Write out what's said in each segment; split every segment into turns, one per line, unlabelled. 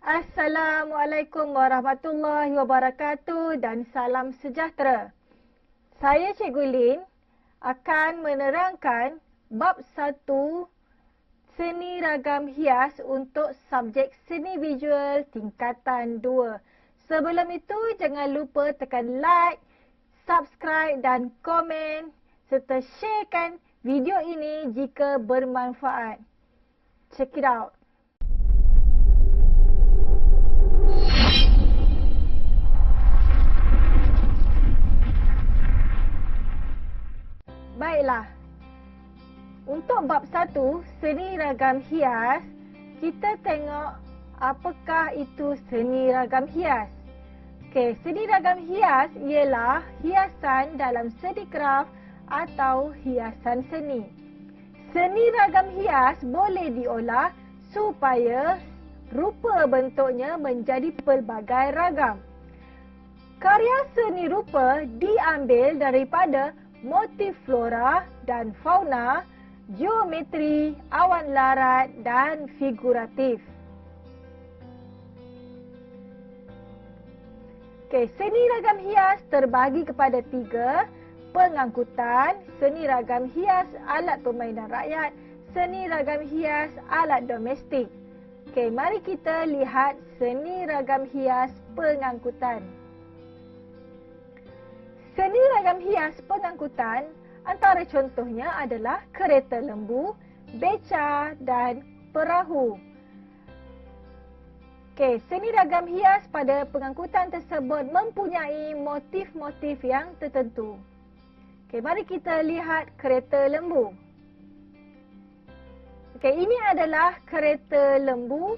Assalamualaikum warahmatullahi wabarakatuh dan salam sejahtera. Saya Cikgu Lin akan menerangkan bab 1 seni ragam hias untuk subjek seni visual tingkatan 2. Sebelum itu jangan lupa tekan like, subscribe dan komen serta sharekan video ini jika bermanfaat. Check it out. Baiklah, untuk bab 1, seni ragam hias, kita tengok apakah itu seni ragam hias. Okey, seni ragam hias ialah hiasan dalam seni kraf atau hiasan seni. Seni ragam hias boleh diolah supaya rupa bentuknya menjadi pelbagai ragam. Karya seni rupa diambil daripada motif flora dan fauna, geometri, awan larat dan figuratif. Okey, seni ragam hias terbahagi kepada 3, pengangkutan, seni ragam hias alat permainan rakyat, seni ragam hias alat domestik. Okey, mari kita lihat seni ragam hias pengangkutan. Seni ragam hias pengangkutan antara contohnya adalah kereta lembu, beca dan perahu. Okey, seni ragam hias pada pengangkutan tersebut mempunyai motif-motif yang tertentu. Okey, mari kita lihat kereta lembu. Okey, ini adalah kereta lembu.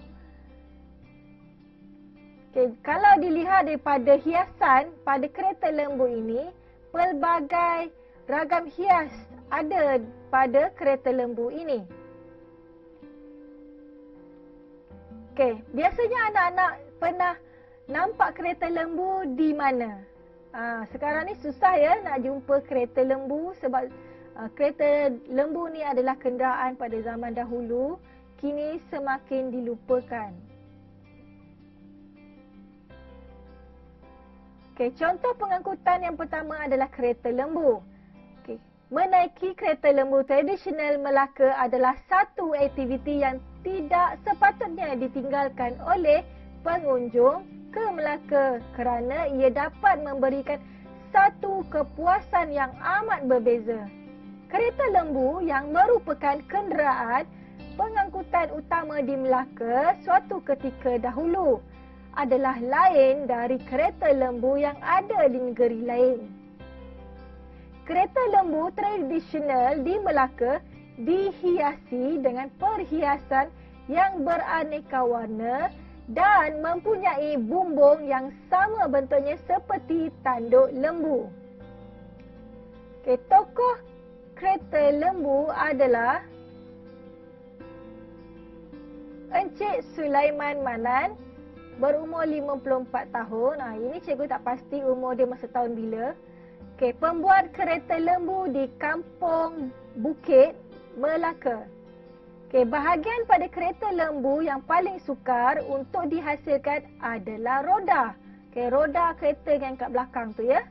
Okay, kalau dilihat daripada hiasan pada kereta lembu ini, pelbagai ragam hias ada pada kereta lembu ini. Okey, biasanya anak-anak pernah nampak kereta lembu di mana? Sekarang ni susah ya nak jumpa kereta lembu sebab kereta lembu ni adalah kenderaan pada zaman dahulu, kini semakin dilupakan. Okay, contoh pengangkutan yang pertama adalah kereta lembu. Okay. Menaiki kereta lembu tradisional Melaka adalah satu aktiviti yang tidak sepatutnya ditinggalkan oleh pengunjung ke Melaka kerana ia dapat memberikan satu kepuasan yang amat berbeza. Kereta lembu yang merupakan kenderaan pengangkutan utama di Melaka suatu ketika dahulu adalah lain dari kereta lembu yang ada di negeri lain. Kereta lembu tradisional di Melaka dihiasi dengan perhiasan yang beraneka warna dan mempunyai bumbung yang sama bentuknya seperti tanduk lembu. Okay, tokoh kereta lembu adalah Encik Sulaiman Manan, berumur 54 tahun. Ini cikgu tak pasti umur dia masa tahun bila. Okey, pembuat kereta lembu di Kampung Bukit, Melaka. Okey, bahagian pada kereta lembu yang paling sukar untuk dihasilkan adalah roda. Okey, roda kereta yang kat belakang tu ya.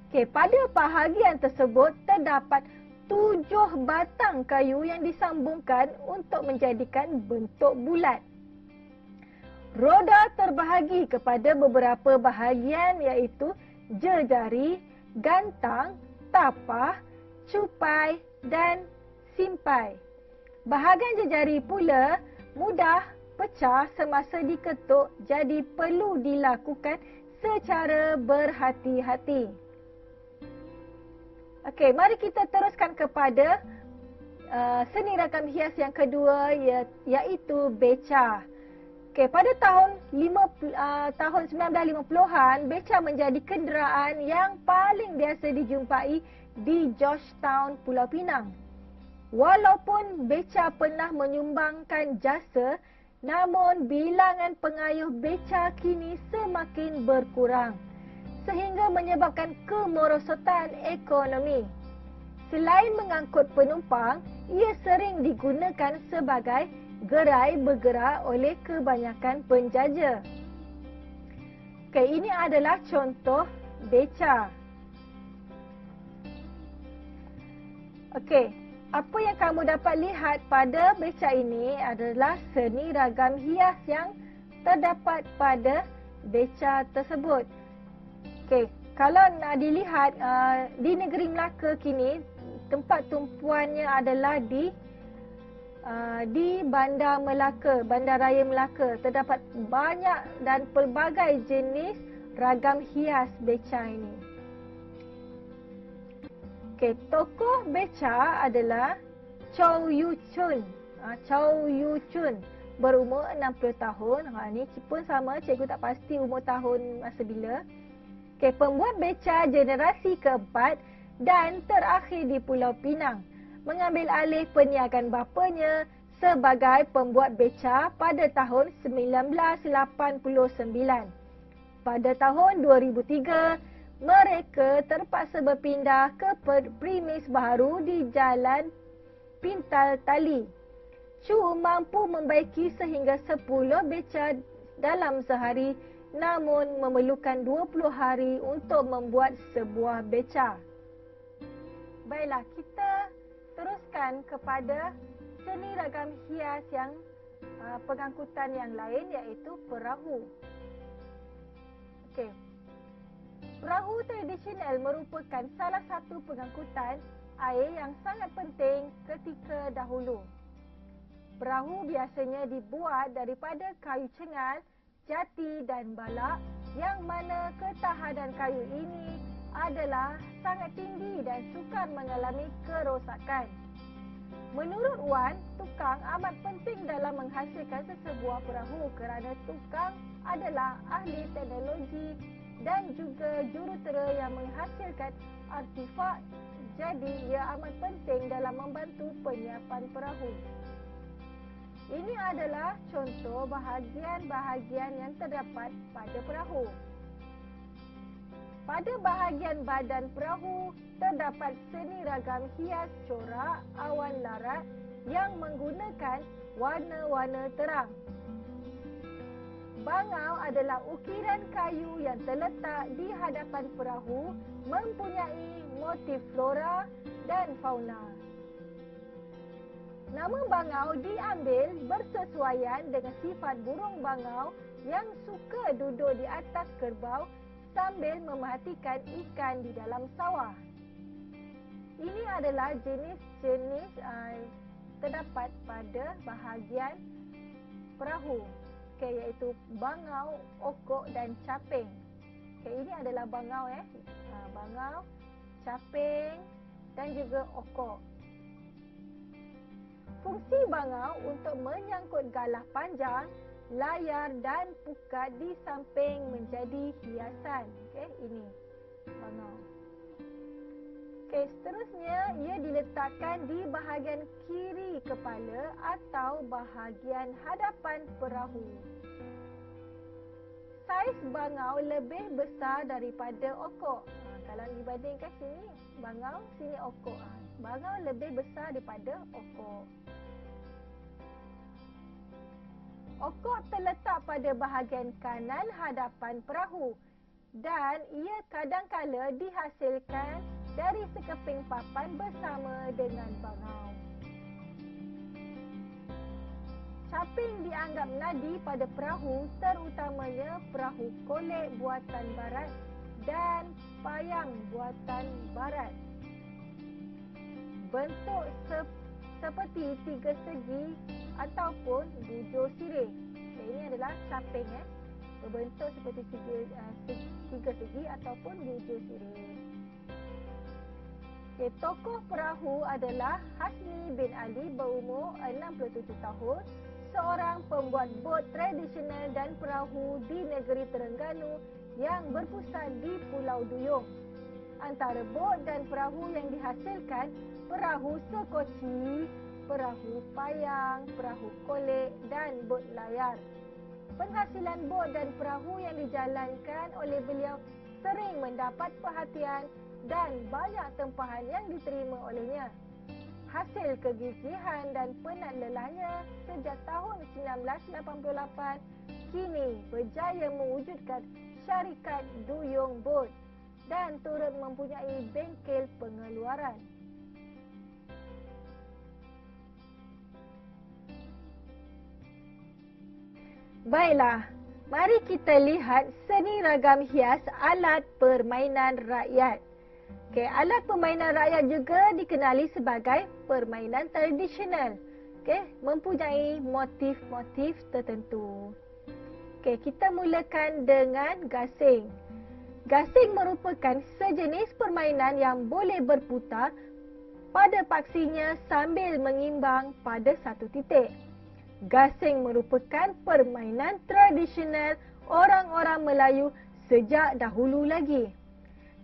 Okey, pada bahagian tersebut terdapat 7 batang kayu yang disambungkan untuk menjadikan bentuk bulat. Roda terbahagi kepada beberapa bahagian iaitu jejari, gantang, tapah, cupai dan simpai. Bahagian jejari pula mudah pecah semasa diketuk, jadi perlu dilakukan secara berhati-hati. Okey, mari kita teruskan kepada seni ragam hias yang kedua iaitu beca. Okay, pada tahun 1950-an, beca menjadi kenderaan yang paling biasa dijumpai di Georgetown, Pulau Pinang. Walaupun beca pernah menyumbangkan jasa, namun bilangan pengayuh beca kini semakin berkurang sehingga menyebabkan kemerosotan ekonomi. Selain mengangkut penumpang, ia sering digunakan sebagai gerai bergerak oleh kebanyakan penjaja. Okey, ini adalah contoh beca. Okey, apa yang kamu dapat lihat pada beca ini adalah seni ragam hias yang terdapat pada beca tersebut. Okey, kalau nak dilihat di negeri Melaka kini, tempat tumpuannya adalah di Bandar Melaka, Bandaraya Melaka. Terdapat banyak dan pelbagai jenis ragam hias beca ini. Okey, tokoh beca adalah Chow Yu Chun. Chow Yu Chun berumur 60 tahun. Ini pun sama, cikgu tak pasti umur tahun masa bila. Okey, pembuat beca generasi keempat dan terakhir di Pulau Pinang. Mengambil alih perniagaan bapanya sebagai pembuat beca pada tahun 1989. Pada tahun 2003, mereka terpaksa berpindah ke premis baru di Jalan Pintal Tali. Chu mampu membaiki sehingga 10 beca dalam sehari, namun memerlukan 20 hari untuk membuat sebuah beca. Baiklah, kita teruskan kepada seni ragam hias yang pengangkutan yang lain, iaitu perahu. Okey. Perahu tradisional merupakan salah satu pengangkutan air yang sangat penting ketika dahulu. Perahu biasanya dibuat daripada kayu cengal, jati dan balak, yang mana ketahanan kayu ini adalah sangat tinggi dan sukar mengalami kerosakan. Menurut Wan, tukang amat penting dalam menghasilkan sesebuah perahu kerana tukang adalah ahli teknologi dan juga jurutera yang menghasilkan artifak. Jadi, ia amat penting dalam membantu penyiapan perahu. Ini adalah contoh bahagian-bahagian yang terdapat pada perahu. Pada bahagian badan perahu, terdapat seni ragam hias corak awan larat yang menggunakan warna-warna terang. Bangau adalah ukiran kayu yang terletak di hadapan perahu, mempunyai motif flora dan fauna. Nama bangau diambil bersesuaian dengan sifat burung bangau yang suka duduk di atas kerbau sambil memerhatikan ikan di dalam sawah. Ini adalah jenis-jenis terdapat pada bahagian perahu, iaitu bangau, okok dan caping. Ini adalah bangau, bangau, caping dan juga okok. Fungsi bangau untuk menyangkut galah panjang, layar dan pukat di samping menjadi hiasan. Ini bangau. Seterusnya, ia diletakkan di bahagian kiri kepala atau bahagian hadapan perahu. Saiz bangau lebih besar daripada okok. Kalau dibandingkan sini bangau, sini okok. Bangau lebih besar daripada okok. Okok terletak pada bahagian kanan hadapan perahu dan ia kadangkala dihasilkan dari sekeping papan bersama dengan bangau. Caping dianggap nadi pada perahu, terutamanya perahu kolek buatan barat dan payang buatan barat. Bentuk seperti tiga segi ataupun bujur sirih. Ini adalah caping, berbentuk seperti tiga segi ataupun bujur sirih. Tokoh perahu adalah Hasni bin Ali, berumur 67 tahun, seorang pembuat bot tradisional dan perahu di negeri Terengganu yang berpusat di Pulau Duyung. Antara bot dan perahu yang dihasilkan, perahu sekoci, perahu payang, perahu kolek dan bot layar. Penghasilan bot dan perahu yang dijalankan oleh beliau sering mendapat perhatian dan banyak tempahan yang diterima olehnya. hasil kegigihan dan penat lelahnya sejak tahun 1988, kini berjaya mewujudkan syarikat Duyung Boat dan turut mempunyai bengkel pengeluaran. Baiklah, mari kita lihat seni ragam hias alat permainan rakyat. Okey, alat permainan rakyat juga dikenali sebagai permainan tradisional. Okey, mempunyai motif-motif tertentu. Okey, kita mulakan dengan gasing. Gasing merupakan sejenis permainan yang boleh berputar pada paksinya sambil mengimbang pada satu titik. Gasing merupakan permainan tradisional orang-orang Melayu sejak dahulu lagi.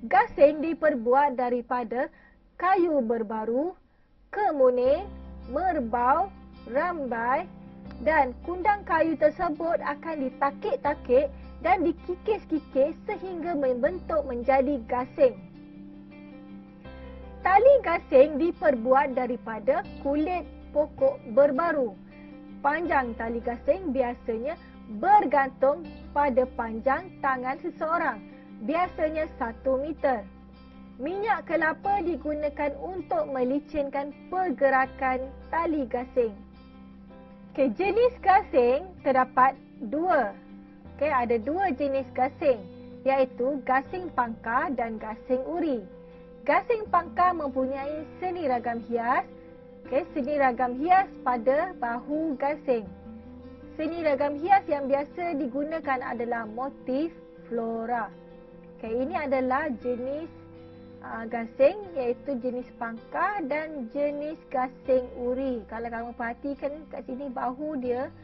Gasing diperbuat daripada kayu berbaru, kemuning, merbau, rambai dan kundang kayu tersebut akan ditakik-takik dan dikikis-kikis sehingga membentuk menjadi gasing. Tali gasing diperbuat daripada kulit pokok berbaru. Panjang tali gasing biasanya bergantung pada panjang tangan seseorang, biasanya 1 meter. Minyak kelapa digunakan untuk melicinkan pergerakan tali gasing. Okay, jenis gasing terdapat dua. Okay, ada dua jenis gasing, iaitu gasing pangkar dan gasing uri. Gasing pangkar mempunyai seni ragam hias. Okay, seni ragam hias pada bahu gasing. Seni ragam hias yang biasa digunakan adalah motif flora. Okay, ini adalah jenis gasing, iaitu jenis pangkar dan jenis gasing uri. Kalau kamu perhatikan kat sini bahu dia,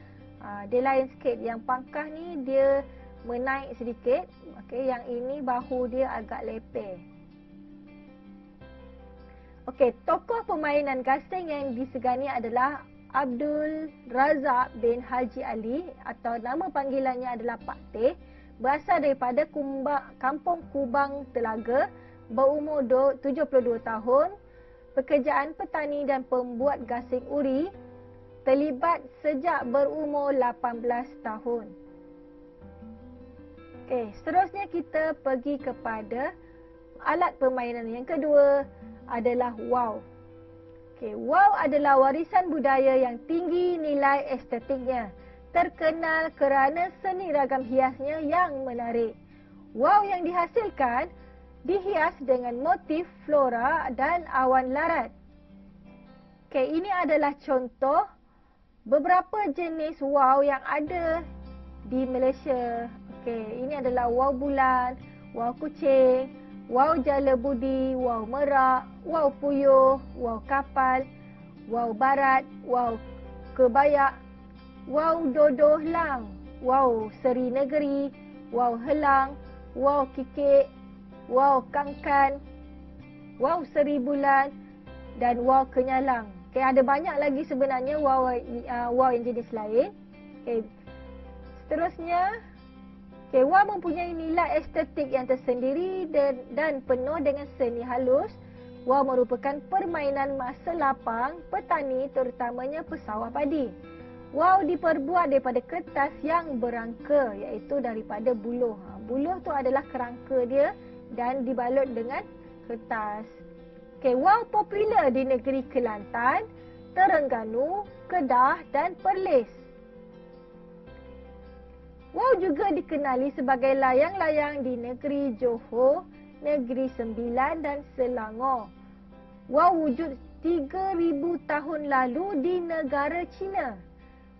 dia lain sikit. Yang pangkar ni dia menaik sedikit. Okay, yang ini bahu dia agak lepeh. Okey, tokoh permainan gasing yang disegani adalah Abdul Razak bin Haji Ali atau nama panggilannya adalah Pak Teh, berasal daripada Kampung Kubang Telaga, berumur 72 tahun, pekerjaan petani dan pembuat gasing uri, terlibat sejak berumur 18 tahun. Okey, seterusnya kita pergi kepada alat permainan yang kedua adalah wow. Okay, wow adalah warisan budaya yang tinggi nilai estetiknya, terkenal kerana seni ragam hiasnya yang menarik. Wow yang dihasilkan dihias dengan motif flora dan awan larat. Okay, ini adalah contoh beberapa jenis wow yang ada di Malaysia. Okay, ini adalah wow bulan, wow kucing, wow jala budi, wow merak, wow puyuh, wow kapal, wow barat, wow kebayak, wow dodoh lang, wow seri negeri, wow helang, wow kikik, wow kangkan, wow seri bulan dan wow kenyalang. Okay, ada banyak lagi sebenarnya wow yang jenis lain. Okay, seterusnya, okay, wow mempunyai nilai estetik yang tersendiri dan penuh dengan seni halus. Wow merupakan permainan masa lapang petani, terutamanya pesawah padi. Wow diperbuat daripada kertas yang berangka, iaitu daripada buluh. Buluh tu adalah kerangka dia dan dibalut dengan kertas. Okay, wow popular di negeri Kelantan, Terengganu, Kedah dan Perlis. Wow juga dikenali sebagai layang-layang di negeri Johor, Negeri Sembilan dan Selangor. Wow wujud 3,000 tahun lalu di negara China.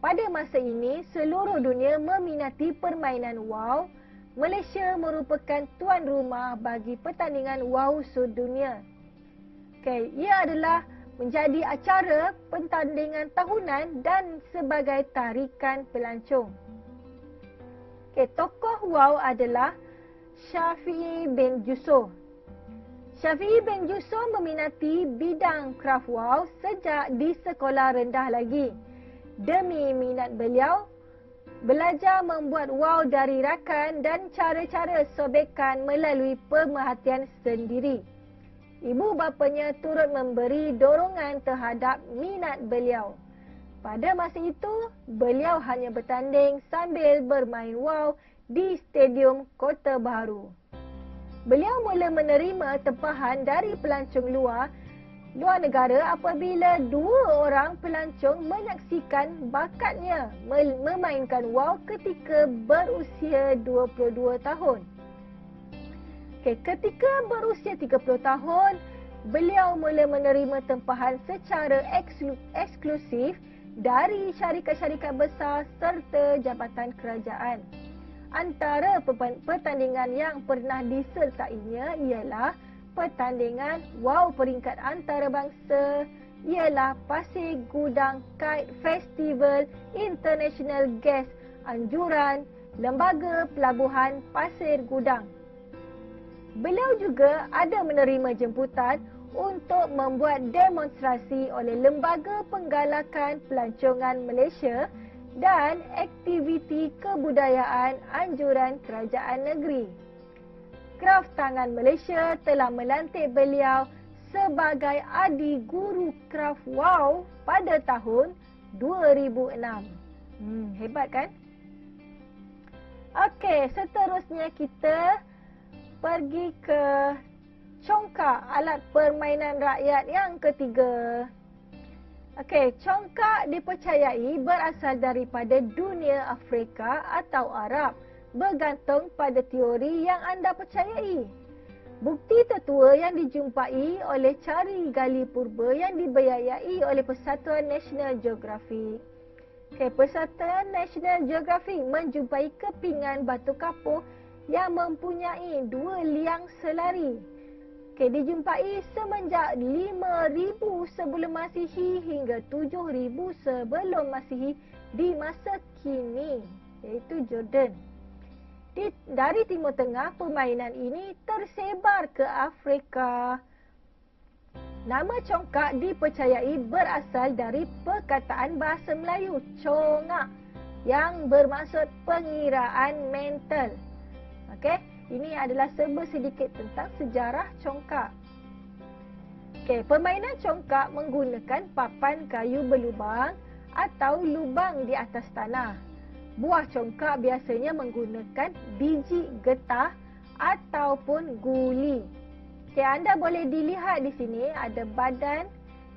Pada masa ini, seluruh dunia meminati permainan wow. Malaysia merupakan tuan rumah bagi pertandingan wow sedunia. Okay, ia adalah menjadi acara pertandingan tahunan dan sebagai tarikan pelancong. Okay, tokoh wow adalah Syafi'i bin Yusuf. Syafi'i bin Yusuf meminati bidang kraft wow sejak di sekolah rendah lagi. Demi minat beliau, belajar membuat wow dari rakan dan cara-cara sobekan melalui pemerhatian sendiri. Ibu bapanya turut memberi dorongan terhadap minat beliau. Pada masa itu, beliau hanya bertanding sambil bermain wow di Stadium Kota Baharu. Beliau mula menerima tempahan dari pelancong luar negara apabila dua orang pelancong menyaksikan bakatnya memainkan wow ketika berusia 22 tahun. Ketika berusia 30 tahun, beliau mula menerima tempahan secara eksklusif dari syarikat-syarikat besar serta jabatan kerajaan. Antara pertandingan yang pernah disertainya ialah pertandingan wow peringkat antarabangsa, ialah Pasir Gudang Kite Festival International Guest anjuran Lembaga Pelabuhan Pasir Gudang. Beliau juga ada menerima jemputan untuk membuat demonstrasi oleh Lembaga Penggalakan Pelancongan Malaysia dan aktiviti kebudayaan anjuran kerajaan negeri. Kraf Tangan Malaysia telah melantik beliau sebagai Adi Guru Kraf Wow pada tahun 2006. Hebat kan? Okey, seterusnya kita pergi ke congkak, alat permainan rakyat yang ketiga. Okey, congkak dipercayai berasal daripada dunia Afrika atau Arab, bergantung pada teori yang anda percayai. Bukti tertua yang dijumpai oleh cari gali purba yang dibiayai oleh Persatuan National Geographic. Persatuan National Geographic menjumpai kepingan batu kapur yang mempunyai 2 liang selari. Dijumpai semenjak 5,000 sebelum Masihi hingga 7,000 sebelum Masihi di masa kini, iaitu Jordan. Dari Timur Tengah, permainan ini tersebar ke Afrika. Nama congkak dipercayai berasal dari perkataan bahasa Melayu congak yang bermaksud pengiraan mental. Okey, ini adalah serba sedikit tentang sejarah congkak. Okey, permainan congkak menggunakan papan kayu berlubang atau lubang di atas tanah. Buah congkak biasanya menggunakan biji getah ataupun guli. Okey, anda boleh dilihat di sini ada badan,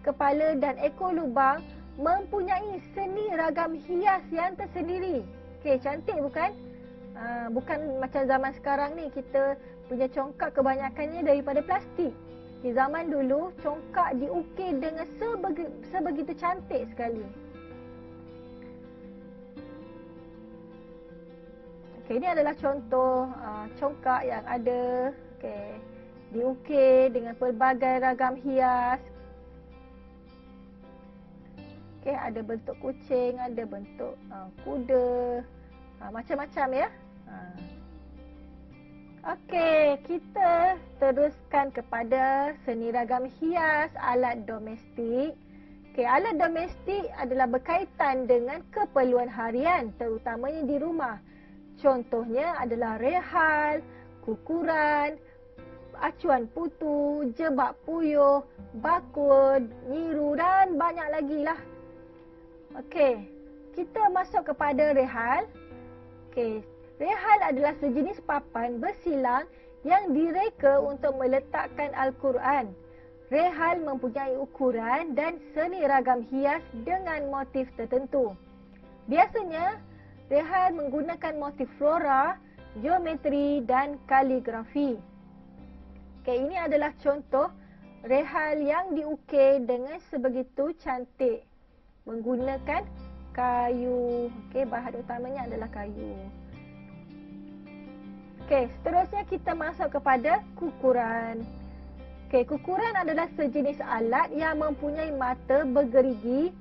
kepala dan ekor lubang mempunyai seni ragam hias yang tersendiri. Okey, cantik bukan? Bukan macam zaman sekarang ni kita punya congkak kebanyakannya daripada plastik. Di zaman dulu congkak diukir dengan sebegitu cantik sekali. Okey, ini adalah contoh congkak yang ada diukir dengan pelbagai ragam hias. Okey, ada bentuk kucing, ada bentuk kuda, macam-macam ya. Okey, kita teruskan kepada seni ragam hias alat domestik. Okey, alat domestik adalah berkaitan dengan keperluan harian, terutamanya di rumah. Contohnya adalah rehal, kukuran, acuan putu, jebak puyuh, bakul, nyiru dan banyak lagi lah. Okey, kita masuk kepada rehal. Okey, rehal adalah sejenis papan bersilang yang direka untuk meletakkan Al-Quran. Rehal mempunyai ukuran dan seni ragam hias dengan motif tertentu. Biasanya, rehal menggunakan motif flora, geometri dan kaligrafi. Okey, ini adalah contoh rehal yang diukir dengan sebegitu cantik menggunakan kayu. Okey, bahan utamanya adalah kayu. Okey, seterusnya kita masuk kepada kukuran. Okey, kukuran adalah sejenis alat yang mempunyai mata bergerigi.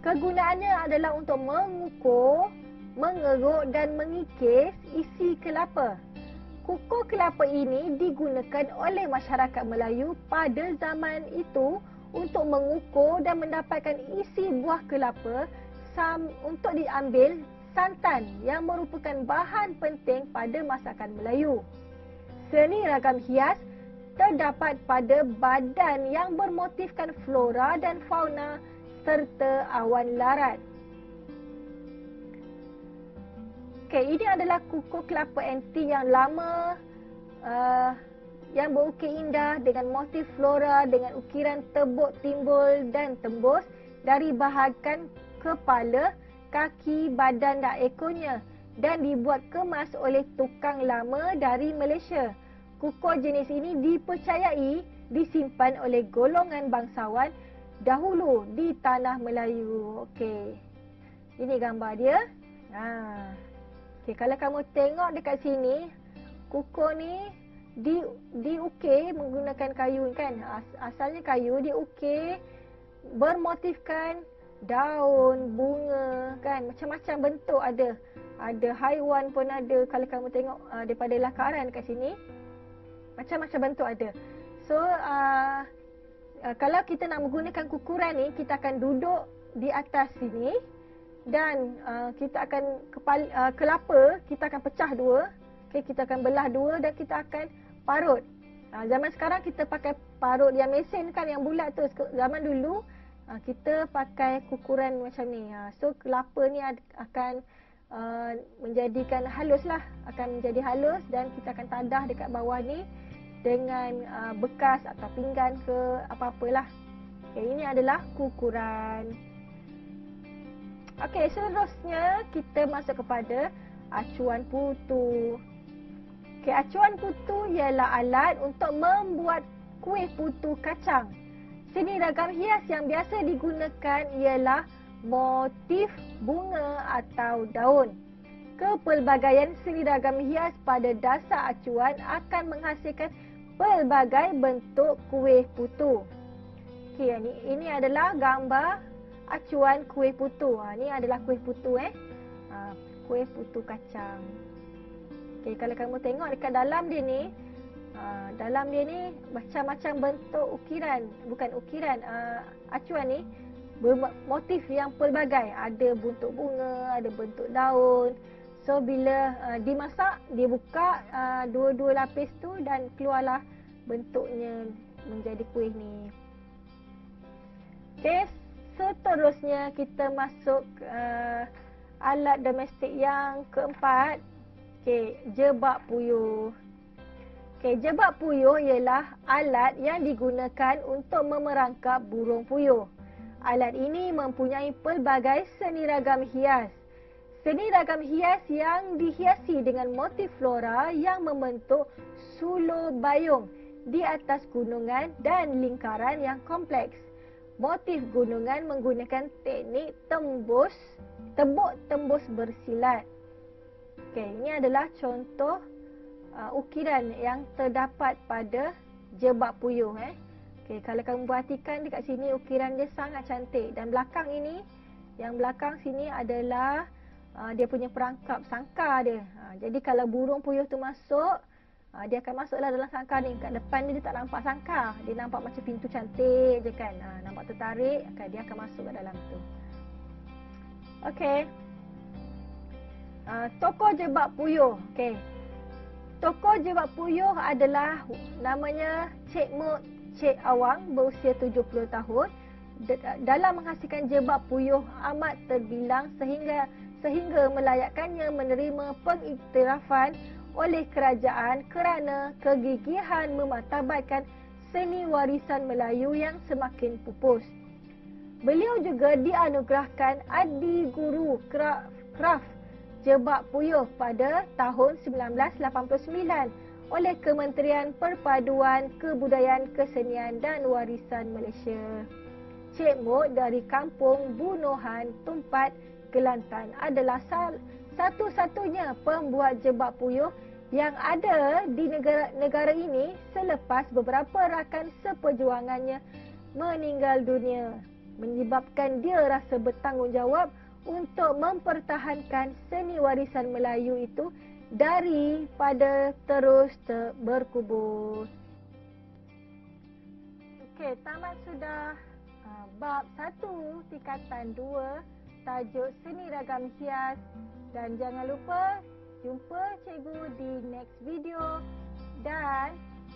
Kegunaannya adalah untuk mengukur, mengeruk dan mengikis isi kelapa. Kukur kelapa ini digunakan oleh masyarakat Melayu pada zaman itu untuk mengukur dan mendapatkan isi buah kelapa untuk diambil santan yang merupakan bahan penting pada masakan Melayu. Seni ragam hias terdapat pada badan yang bermotifkan flora dan fauna serta awan larat. Okey, ini adalah kukuh kelapa antik yang lama yang berukir indah dengan motif flora dengan ukiran tebuk timbul dan tembus dari bahagian kepala, kaki, badan dan ekornya dan dibuat kemas oleh tukang lama dari Malaysia. Kukuh jenis ini dipercayai disimpan oleh golongan bangsawan dahulu di tanah Melayu. Okey. Ini gambar dia. Okey, kalau kamu tengok dekat sini, kukuh ni diukir menggunakan kayu kan. Asalnya kayu, diukir bermotifkan daun, bunga kan. Macam-macam bentuk ada. Ada haiwan pun ada. Kalau kamu tengok daripada lakaran kat sini, macam-macam bentuk ada. So, kalau kita nak menggunakan kukuran ni, kita akan duduk di atas sini dan kita akan kelapa kita akan pecah dua. Okay, kita akan belah dua dan kita akan parut. Zaman sekarang kita pakai parut yang mesin kan, yang bulat tu. Zaman dulu kita pakai kukuran macam ni. So kelapa ni akan menjadikan halus lah. Akan menjadi halus dan kita akan tadah dekat bawah ni dengan bekas atau pinggan ke apa-apalah. Okay, ini adalah kukuran. Okey, seterusnya kita masuk kepada acuan putu. Okey, acuan putu ialah alat untuk membuat kuih putu kacang. Seni ragam hias yang biasa digunakan ialah motif bunga atau daun. Kepelbagaian seni ragam hias pada dasar acuan akan menghasilkan pelbagai bentuk kuih putu. Okey, ini adalah gambar acuan kuih putu. Ni adalah kuih putu kuih putu kacang. Okey, kalau kamu tengok dekat dalam dia ni, macam-macam bentuk ukiran, bukan ukiran, acuan ni bermotif yang pelbagai. Ada bentuk bunga, ada bentuk daun. So bila dimasak, dia buka dua-dua lapis tu dan keluarlah bentuknya menjadi kuih ni. Okey, seterusnya kita masuk alat domestik yang keempat. Okey, jebak puyuh. Okey, jebak puyuh ialah alat yang digunakan untuk memerangkap burung puyuh. Alat ini mempunyai pelbagai seni ragam hias. Seni ragam hias yang dihiasi dengan motif flora yang membentuk sulur bayung di atas gunungan dan lingkaran yang kompleks. Motif gunungan menggunakan teknik tebuk tembus bersilat. Okey, ini adalah contoh ukiran yang terdapat pada jebak puyuh. Okey, kalau kamu perhatikan dekat sini ukiran dia sangat cantik dan belakang ini, yang belakang sini adalah dia punya perangkap sangkar dia. Jadi kalau burung puyuh tu masuk, dia akan masuklah dalam sangkar ni. Kat depan dia tak nampak sangkar. Dia nampak macam pintu cantik je kan. Nampak tertarik, dia akan masuk ke dalam tu. Okey. Tokoh jebak puyuh. Okey. Tokoh jebak puyuh adalah namanya Cik Mok Cik Awang, berusia 70 tahun. Dalam menghasilkan jebak puyuh amat terbilang sehingga melayakkannya menerima pengiktirafan oleh kerajaan kerana kegigihan memartabatkan seni warisan Melayu yang semakin pupus. Beliau juga dianugerahkan Adi Guru Kraft Jebak Puyuh pada tahun 1989 oleh Kementerian Perpaduan Kebudayaan Kesenian dan Warisan Malaysia. Cik Mok dari kampung Bunohan, Tumpat, Kelantan adalah satu-satunya pembuat jebak puyuh yang ada di negara ini selepas beberapa rakan seperjuangannya meninggal dunia, menyebabkan dia rasa bertanggungjawab untuk mempertahankan seni warisan Melayu itu daripada terus berkubur. Okey, tamat sudah bab 1 tingkatan 2 tajuk seni ragam hias, dan jangan lupa jumpa cikgu di next video dan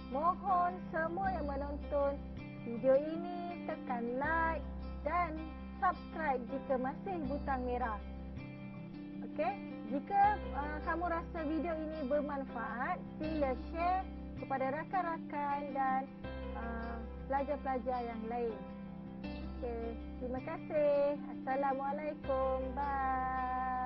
Mohon semua yang menonton video ini tekan like dan subscribe jika masih butang merah. Okey, jika kamu rasa video ini bermanfaat, sila share kepada rakan-rakan dan pelajar-pelajar yang lain. Okey, terima kasih. Assalamualaikum. Bye.